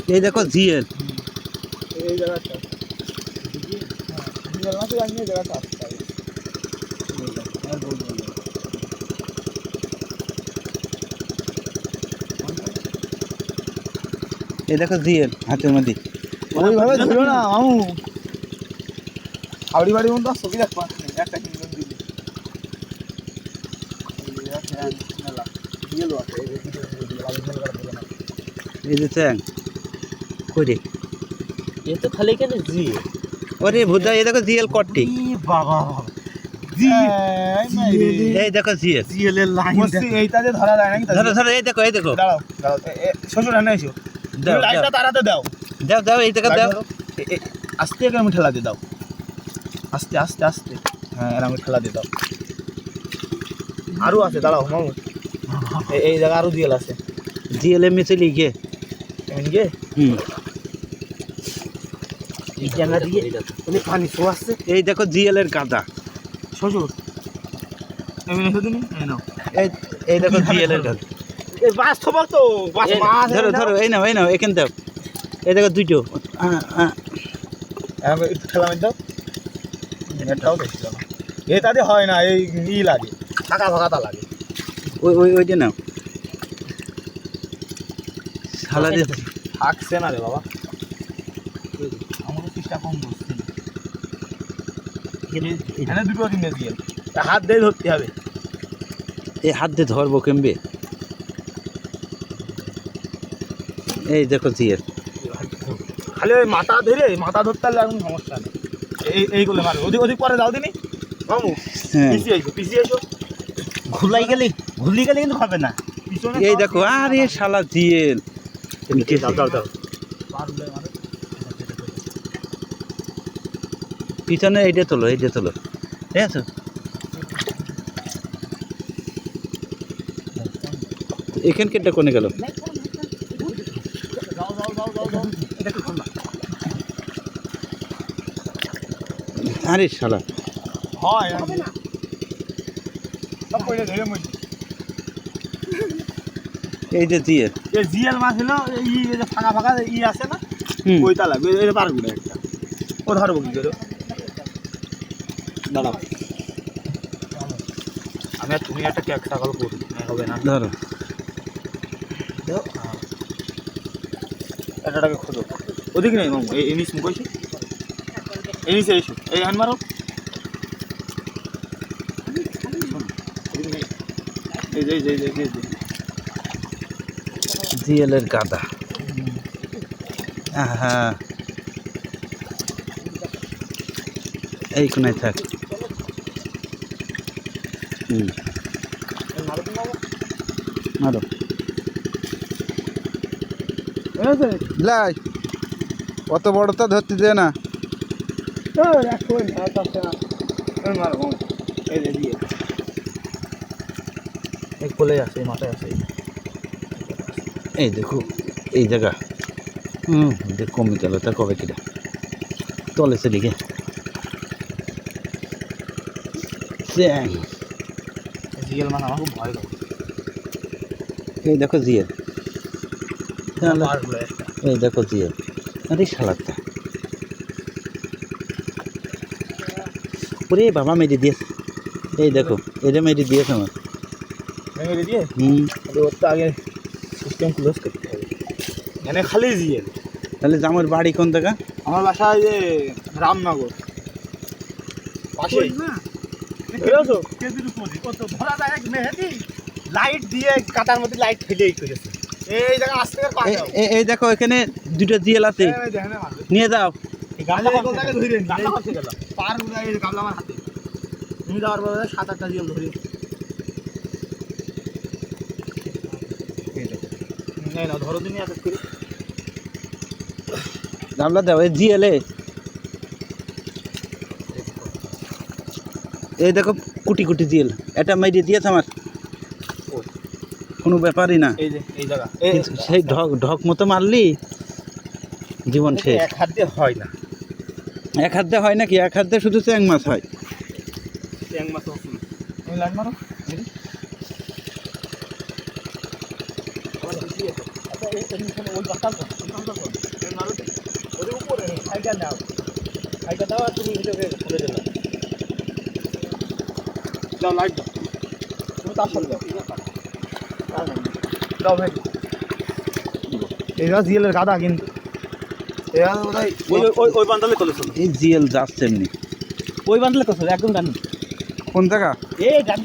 এই দেখো জিএল এই জায়গাটা এই দেখো জিএল হাতের মধ্যে ওইভাবে ছিল না মামু হাওড়ি বাড়ির মতো ছবি দেখবা একটা কিনলাম দিবি এই যে চ্যাং কই রে এ তো খালি কেন জি ওরে ভুদা এই দেখো জিএল কটটি বাবা এই দেখো জিএল জিএল এর লাইন এইটা যে ধরা যায় নাকি ধরো ধরো এই দেখো দাঁড়াও দাঁড়াও শ্বশুর রান্না এসো দাও লাইটটা তাড়াতে দাও দাও দাও এই দেখো দাও আস্তে করে আমি ঠেলা দিয়ে দাও আস্তে আস্তে আস্তে হ্যাঁ এর আমি ঠেলা দিয়ে দাও আরো আছে দাঁড়াও মামু এই জায়গা আরো জিএল আছে জিএল এ মিচলি গে এমন গে এই জায়গা দিয়ে উনি পানি শো আসছে এই দেখো জিএল এর গাদা শ্বশুর এমন এসে দিন এই নাও এই দেখো জিএল এর গাদা এই বাস তো বলতো বাস মাছ ধরো ধরো এই নাও এখান দাও এই দেখো দুটো আমি একটু ঠেলা মেরে দাও এটাও দেখছিলাম এটা দিয়ে হয় না এই ই লাগে ফাঁকা ফাঁকাটা লাগে ওইটা নাও শালা দিয়ে থাকছে না রে বাবা আমাকে চেষ্টা কম করছি এখানে দুটো কিনে দিয়ে হাত দিয়ে ধরতে হবে এই হাত দিয়ে ধরবো কেমবে এই দেখো জিএল খালি ওই মাথা ধরতে পারলে এখন সমস্যা নেই এইগুলো মারো ওদিক ওদিক পরে যাও দিনি মামু পিছিয়ে এসো ঘুলি গেলে কিন্তু হবে না এই দেখো আরে শালা জিএল দাও পিছনে এইটা তোলো ঠিক আছে এখানকারটা কোনে গেল আরে শালা হয় সব কইলে ধরে মই এই যে জিএল এই জিএল মাছ হলো এই যে ফাঁকা ফাঁকা ই আছে না ওইটা লাগবে এই পারবো না একটা ও ধরবো কি করে দাঁড়াও আমি আর তুমি একটা কেক টাকাল করি হবে না ধরো এটাকে খোঁজো ওদিকে নেই মামু এই নিস মুখোশি এই নিচে এসো এই হান মারো এই জিএল এর গাদা হ্যাঁ এই কোনায় থাক মারো লাই অত বড় তো ধরতে দে না কোলে আছে মাথায় আছে এই দেখো এই জায়গা দেখ কমে গেল তা কবে কিনা তলেছে দিকে জিএল মানে আমার খুব ভয় লাগে এই দেখো জিএল এই দেখো জিএল আরে শালাটা ওরে বাবা মেরে দিয়েছে এই দেখো এটা মেরে দিয়েছে আমার মেরে দিয়ে ওর তো আগে সিস্টেম ক্লোজ করতে হবে মানে খালি জিএল তাহলে আমার বাড়ি কোন জায়গা আমার বাসা এই যে রামনগর পাশেই না লাইট দিয়ে কাটার মধ্যে লাইট ফেলেই করেছে এই জায়গা আসতে এই দেখো এখানে দুটো জিএল আছে নিয়ে যাও তুমি যাওয়ার পরে 7-8টা জিএল ধরি ধরো তুমি এক করে গামলা দাও এই জিএলে এই দেখো কুটি কুটি জিএল এটা মেরে দিয়েছে আমার কোনো ব্যাপারই না এই জায়গা সেই ঢক মতো মারলি জীবন শেষ এক হাত দিয়ে হয় না এক হাত দিয়ে হয় নাকি এক হাত দিয়ে শুধু চ্যাং মাছ হয় চ্যাং মাছ তুমি লাইন মারো আচ্ছা ওই বাতাল মারুতি ওদের উপরে সাইডটা নাও সাইডটা দাও আর তুমি খুলে দিলাম যাও লাইট দাও তুমি তার সাথে যাও দাও ভাই এরা জিএলের গাদা কিন্তু এরা ওই বান্ডালে চলে চলো এই জিএল যাচ্ছে এমনি ওই বান্ডালে তো একদম ডান কোন জায়গা এই ডান